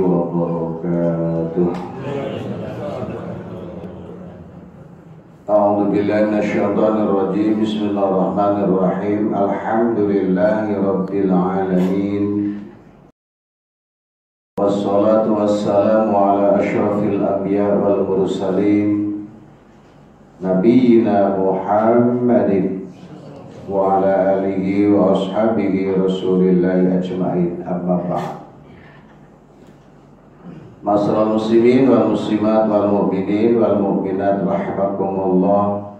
wabarakatuh. A'udzu billahi minasyaitonir rajim. Bismillahirrahmanirrahim. Alhamdulillahirabbil alamin. Wassalatu wassalamu ala asyrafil anbiya wal mursalin nabiyyina Muhammadin wa ala alihi wa ashabihi rasulillahi ajma'in. Amma ba'd. Masyaallah muslimin wal muslimat wal mu'minin wal mu'minat rahimakumullah.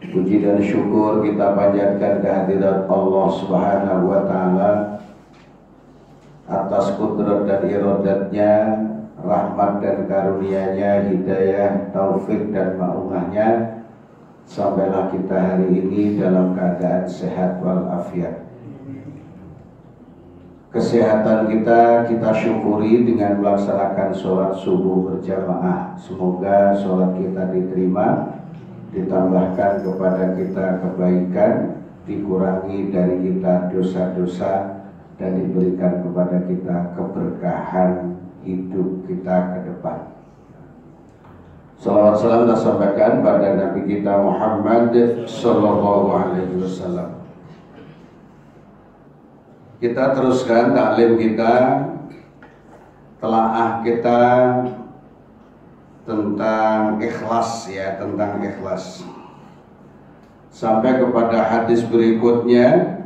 Puji dan syukur kita panjatkan kehadirat Allah Subhanahu wa taala atas kudrat dan iradatnya, rahmat dan karunia-Nya, hidayah, taufik dan ma'unahnya, sampailah kita hari ini dalam keadaan sehat walafiat. Kesehatan kita syukuri dengan melaksanakan sholat subuh berjamaah. Semoga sholat kita diterima, ditambahkan kepada kita kebaikan, dikurangi dari kita dosa-dosa, dan diberikan kepada kita keberkahan hidup kita ke depan. Salawat salam kita sampaikan pada Nabi kita Muhammad sallallahu alaihi wasallam. Kita teruskan taklim kita, telaah kita tentang ikhlas ya, tentang ikhlas. Sampai kepada hadis berikutnya.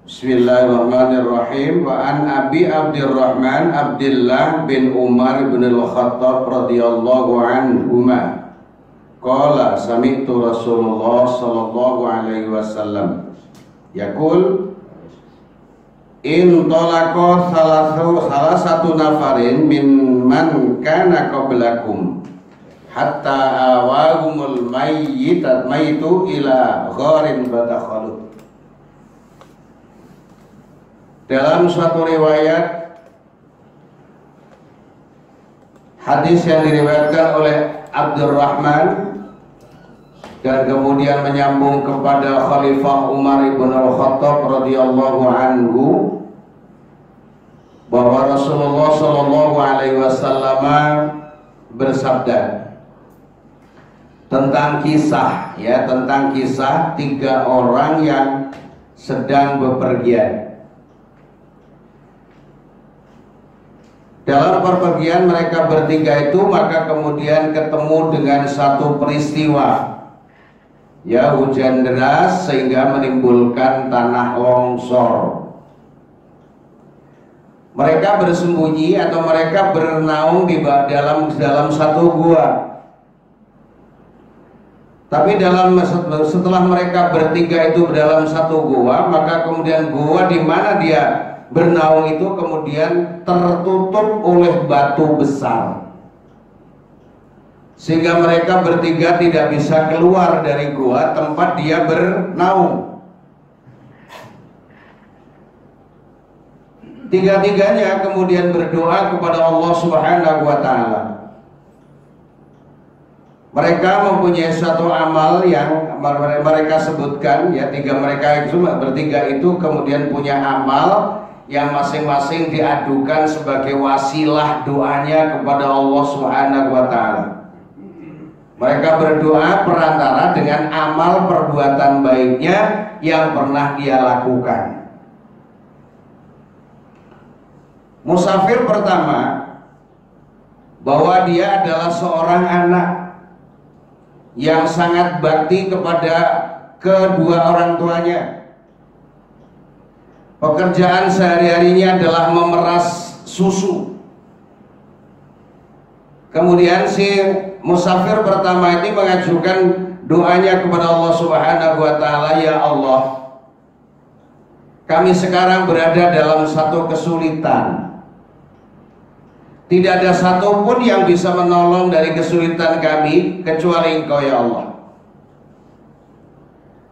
Bismillahirrahmanirrahim. Wa an Abi Abdurrahman Abdullah bin Umar bin Al-Khattab radhiyallahu anhuma qala sami'tu Rasulullah sallallahu alaihi wasallam yaqul in talaqa salah satu nafarin min man kana qablakum hatta awahumul mayyitu ila gharin badakhalu. Dalam suatu riwayat hadis yang diriwayatkan oleh Abdurrahman dan kemudian menyambung kepada Khalifah Umar ibn Al-Khattab radhiyallahu anhu bahwa Rasulullah sallallahu alaihi wasallam bersabda tentang kisah tiga orang yang sedang bepergian. Dalam perpergian mereka bertiga itu maka kemudian ketemu dengan satu peristiwa, ya, hujan deras sehingga menimbulkan tanah longsor. Mereka bersembunyi atau mereka bernaung di dalam satu gua. Tapi setelah mereka bertiga itu dalam satu gua, maka kemudian gua di mana dia bernaung itu kemudian tertutup oleh batu besar, sehingga mereka bertiga tidak bisa keluar dari gua tempat dia bernaung. Tiga-tiganya kemudian berdoa kepada Allah Subhanahu wa taala. Mereka mempunyai satu amal yang mereka sebutkan, ya, bertiga itu kemudian punya amal yang masing-masing diadukan sebagai wasilah doanya kepada Allah Subhanahu wa taala. Mereka berdoa perantara dengan amal perbuatan baiknya yang pernah dia lakukan. Musafir pertama, bahwa dia adalah seorang anak yang sangat bakti kepada kedua orang tuanya. Pekerjaan sehari-harinya adalah memeras susu. Kemudian si musafir pertama ini mengajukan doanya kepada Allah Subhanahu wa taala, ya Allah, kami sekarang berada dalam satu kesulitan. Tidak ada satupun yang bisa menolong dari kesulitan kami kecuali Engkau, ya Allah.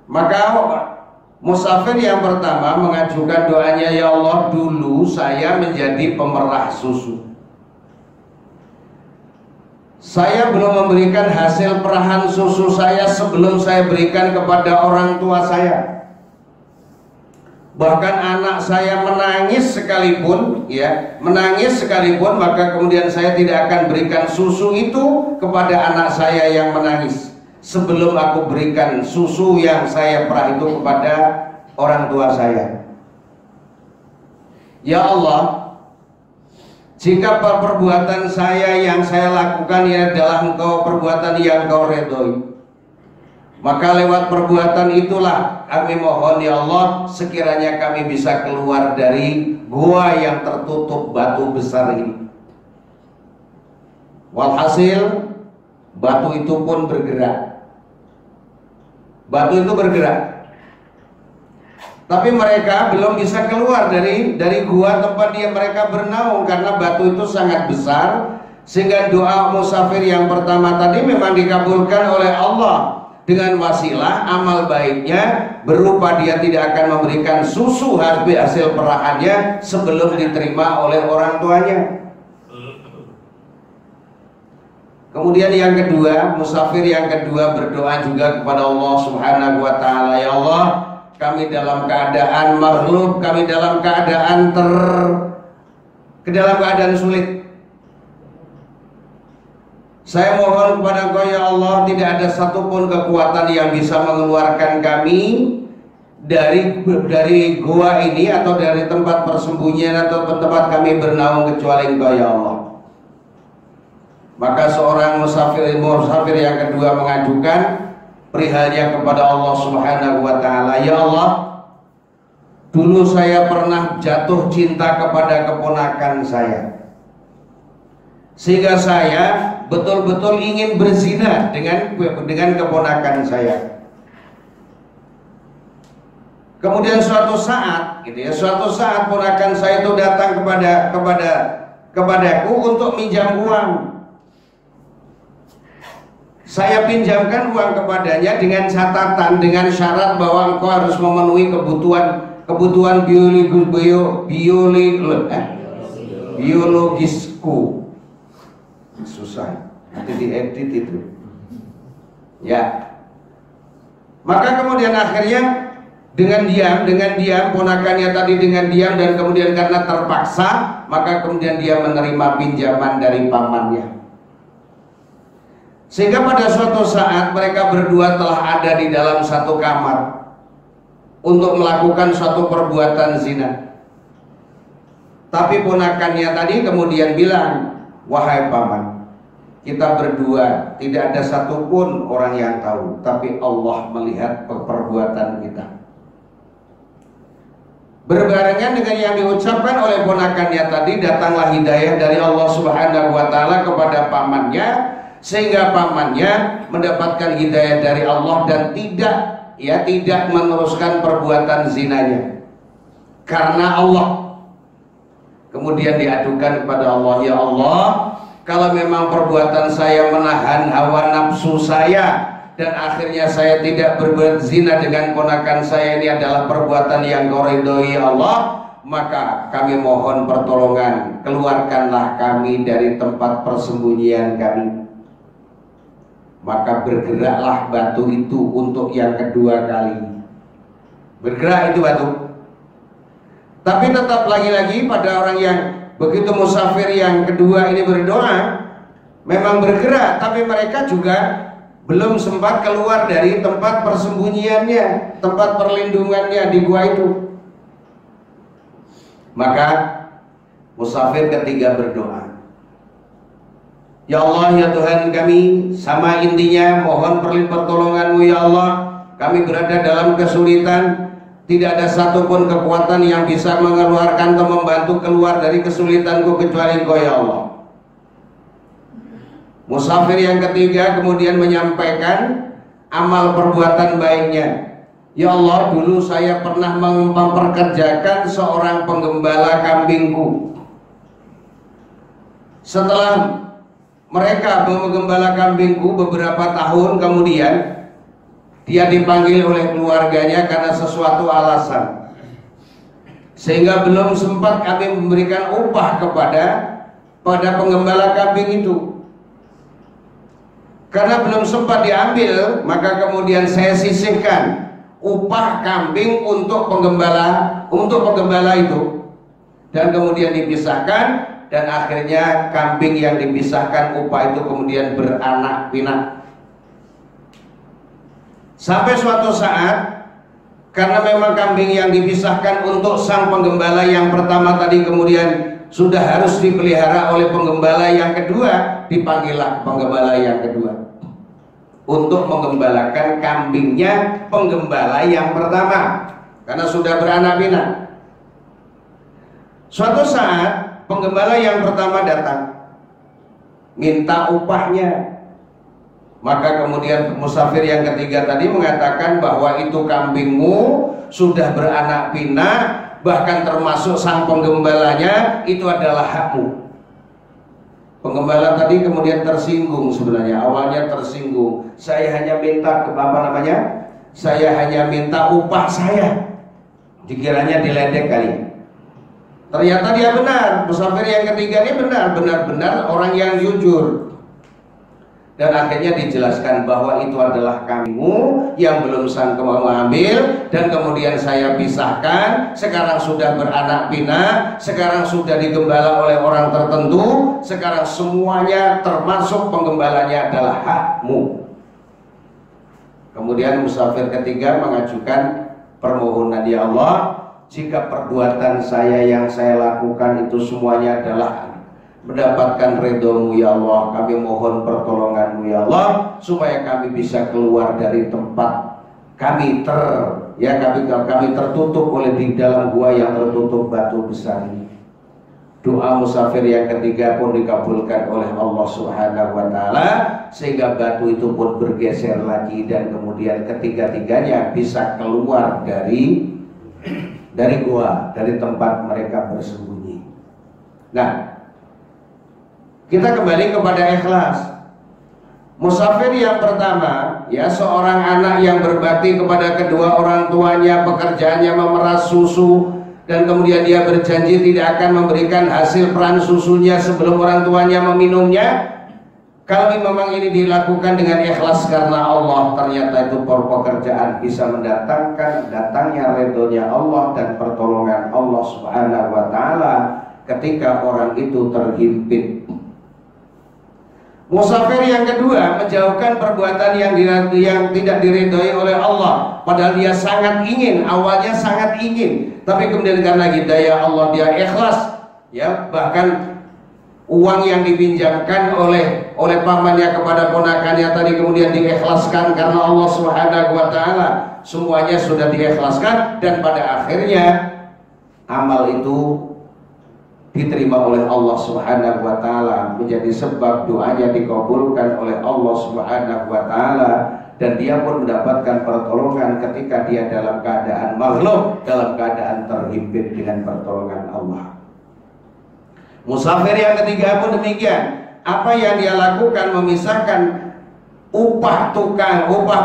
Maka musafir yang pertama mengajukan doanya, ya Allah, dulu saya menjadi pemerah susu. Saya belum memberikan hasil perahan susu saya sebelum saya berikan kepada orang tua saya. Bahkan anak saya menangis sekalipun, ya, menangis sekalipun, maka kemudian saya tidak akan berikan susu itu kepada anak saya yang menangis sebelum aku berikan susu yang saya perah itu kepada orang tua saya. Ya Allah, jika perbuatan saya yang saya lakukan ini adalah Engkau perbuatan yang Engkau redhoi, maka lewat perbuatan itulah kami mohon ya Allah, sekiranya kami bisa keluar dari gua yang tertutup batu besar ini. Walhasil batu itu pun bergerak. Batu itu bergerak. Tapi mereka belum bisa keluar dari gua tempat dia mereka bernaung, karena batu itu sangat besar, sehingga doa musafir yang pertama tadi memang dikabulkan oleh Allah dengan wasilah amal baiknya berupa dia tidak akan memberikan susu hasil perahannya sebelum diterima oleh orang tuanya. Kemudian yang kedua, musafir yang kedua berdoa juga kepada Allah Subhanahu wa taala, ya Allah, kami dalam keadaan maghlub, kami dalam keadaan dalam keadaan sulit. Saya mohon kepada Engkau ya Allah, tidak ada satupun kekuatan yang bisa mengeluarkan kami dari gua ini atau dari tempat persembunyian atau tempat kami bernaung kecuali Engkau ya Allah. Maka seorang musafir yang kedua mengajukan perihalnya kepada Allah Subhanahu wa taala, ya Allah, dulu saya pernah jatuh cinta kepada keponakan saya, sehingga saya betul-betul ingin berzina dengan keponakan saya. Kemudian suatu saat ponakan saya itu datang kepadaku untuk minjam uang. Saya pinjamkan uang kepadanya dengan catatan, dengan syarat bahwa engkau harus memenuhi kebutuhan biologisku. Susah, nanti diedit itu. Ya. Maka kemudian akhirnya dengan diam ponakannya tadi dengan diam, dan kemudian karena terpaksa, maka kemudian dia menerima pinjaman dari pamannya. Sehingga pada suatu saat mereka berdua telah ada di dalam satu kamar untuk melakukan suatu perbuatan zina. Tapi ponakannya tadi kemudian bilang, wahai paman, kita berdua tidak ada satupun orang yang tahu, tapi Allah melihat perbuatan kita. Berbarengan dengan yang diucapkan oleh ponakannya tadi, datanglah hidayah dari Allah Subhanahu wa taala kepada pamannya, sehingga pamannya mendapatkan hidayah dari Allah dan tidak meneruskan perbuatan zinanya karena Allah. Kemudian diadukan kepada Allah, ya Allah, kalau memang perbuatan saya menahan hawa nafsu saya dan akhirnya saya tidak berbuat zina dengan ponakan saya, ini adalah perbuatan yang Kau ridhoi Allah, maka kami mohon pertolongan, keluarkanlah kami dari tempat persembunyian kami. Maka bergeraklah batu itu untuk yang kedua kali. Bergerak itu batu. Tapi tetap lagi-lagi pada orang yang begitu musafir yang kedua ini berdoa, memang bergerak, tapi mereka juga belum sempat keluar dari tempat persembunyiannya, tempat perlindungannya di gua itu. Maka musafir ketiga berdoa, ya Allah, ya Tuhan kami, sama intinya mohon pertolongan-Mu ya Allah, kami berada dalam kesulitan, tidak ada satupun kekuatan yang bisa mengeluarkan atau membantu keluar dari kesulitanku kecuali Engkau ya Allah. Musafir yang ketiga kemudian menyampaikan amal perbuatan baiknya. Ya Allah, dulu saya pernah memperkerjakan seorang penggembala kambingku. Setelah mereka menggembala kambingku beberapa tahun kemudian, dia dipanggil oleh keluarganya karena sesuatu alasan, sehingga belum sempat kami memberikan upah kepada penggembala kambing itu. Karena belum sempat diambil, maka kemudian saya sisihkan upah kambing untuk penggembala itu. dan kemudian dipisahkan, dan akhirnya kambing yang dipisahkan upah itu kemudian beranak pinak. Sampai suatu saat, karena memang kambing yang dipisahkan untuk sang penggembala yang pertama tadi kemudian sudah harus dipelihara oleh penggembala yang kedua, dipanggillah penggembala yang kedua untuk menggembalakan kambingnya penggembala yang pertama, karena sudah beranak pinak. Suatu saat penggembala yang pertama datang minta upahnya. Maka kemudian musafir yang ketiga tadi mengatakan bahwa itu kambingmu sudah beranak pinak, bahkan termasuk sang penggembalanya, itu adalah hakmu. Penggembala tadi kemudian tersinggung, sebenarnya awalnya tersinggung. Saya hanya minta saya hanya minta upah saya. Dikiranya diledek kali. Ternyata dia benar, musafir yang ketiga ini benar-benar orang yang jujur. Dan akhirnya dijelaskan bahwa itu adalah kambingmu yang belum sanggup mengambil, dan kemudian saya pisahkan. Sekarang sudah beranak pinak, sekarang sudah digembala oleh orang tertentu, sekarang semuanya termasuk penggembalanya adalah hakmu. Kemudian musafir ketiga mengajukan permohonan, ya Allah, jika perbuatan saya yang saya lakukan itu semuanya adalah mendapatkan ridho-Mu ya Allah, kami mohon pertolongan-Mu ya Allah, supaya kami bisa keluar dari tempat kami tertutup oleh di dalam gua yang tertutup batu besar ini. Doa musafir yang ketiga pun dikabulkan oleh Allah Subhanahu wa taala, sehingga batu itu pun bergeser lagi, dan kemudian ketiga-tiganya bisa keluar dari gua, dari tempat mereka bersembunyi. Nah, kita kembali kepada ikhlas. Musafir yang pertama, ya, seorang anak yang berbakti kepada kedua orang tuanya, pekerjaannya memeras susu, dan kemudian dia berjanji tidak akan memberikan hasil peran susunya sebelum orang tuanya meminumnya. Kalau memang ini dilakukan dengan ikhlas karena Allah, ternyata itu pekerjaan bisa mendatangkan datangnya ridhonya Allah dan pertolongan Allah Subhanahu wa taala ketika orang itu terhimpit. Musafir yang kedua menjauhkan perbuatan yang tidak diridhoi oleh Allah, padahal dia sangat ingin, awalnya sangat ingin, tapi kemudian karena hidayah Allah dia ikhlas, ya, bahkan uang yang dipinjamkan oleh pamannya kepada ponakannya tadi kemudian diikhlaskan karena Allah Subhanahu wa taala, semuanya sudah diikhlaskan, dan pada akhirnya amal itu diterima oleh Allah Subhanahu wa taala, menjadi sebab doanya dikabulkan oleh Allah Subhanahu wa taala, dan dia pun mendapatkan pertolongan ketika dia dalam keadaan maghlub, dalam keadaan terhimpit dengan pertolongan Allah. Musafir yang ketiga pun demikian. Apa yang dia lakukan memisahkan upah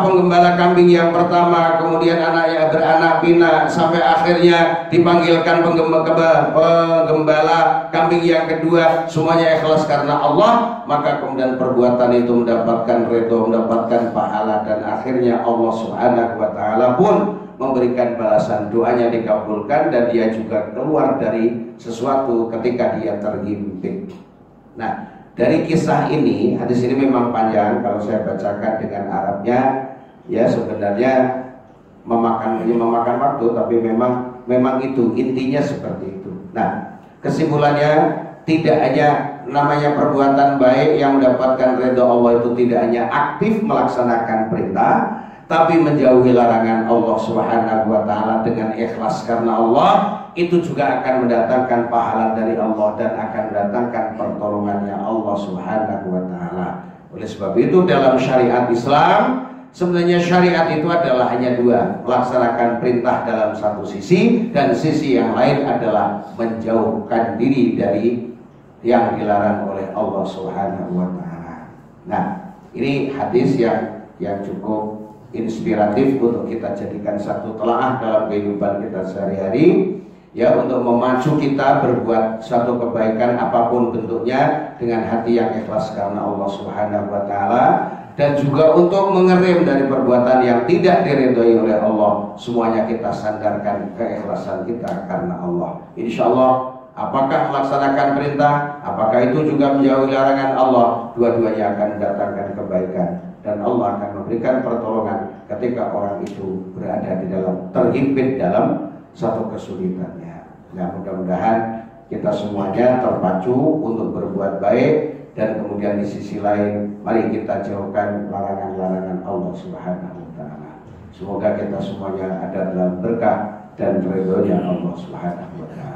penggembala kambing yang pertama, kemudian anaknya beranak pinak, sampai akhirnya dipanggilkan penggembala kambing yang kedua, semuanya ikhlas karena Allah, maka kemudian perbuatan itu mendapatkan ridho, mendapatkan pahala, dan akhirnya Allah Subhanahu wa taala pun memberikan balasan, doanya dikabulkan, dan dia juga keluar dari sesuatu ketika dia terhimpit. Nah, dari kisah ini, hadis ini memang panjang kalau saya bacakan dengan Arabnya, ya sebenarnya memakan waktu, tapi memang itu intinya seperti itu. Nah, kesimpulannya tidak hanya namanya perbuatan baik yang mendapatkan ridha Allah itu tidak hanya aktif melaksanakan perintah, tapi menjauhi larangan Allah Subhanahu wa taala dengan ikhlas karena Allah, itu juga akan mendatangkan pahala dari Allah dan akan mendatangkan pertolongannya Allah Subhanahu wa taala. Oleh sebab itu dalam syariat Islam, sebenarnya syariat itu adalah hanya dua, melaksanakan perintah dalam satu sisi, dan sisi yang lain adalah menjauhkan diri dari yang dilarang oleh Allah Subhanahu wa taala. Nah, ini hadis yang cukup inspiratif untuk kita jadikan satu telaah dalam kehidupan kita sehari-hari, ya, untuk memacu kita berbuat suatu kebaikan apapun bentuknya dengan hati yang ikhlas karena Allah Subhanahu wa taala, dan juga untuk mengerem dari perbuatan yang tidak diridhoi oleh Allah. Semuanya kita sandarkan keikhlasan kita karena Allah. Insyaallah Apakah melaksanakan perintah, apakah itu juga menjauhi larangan Allah, dua-duanya akan mendatangkan kebaikan dan Allah akan memberikan pertolongan ketika orang itu berada di dalam terhimpit dalam satu kesulitannya. Nah, mudah-mudahan kita semuanya terpacu untuk berbuat baik dan kemudian di sisi lain mari kita jauhkan larangan-larangan Allah Subhanahu wa taala. Semoga kita semuanya ada dalam berkah dan ridhonya Allah Subhanahu wa taala.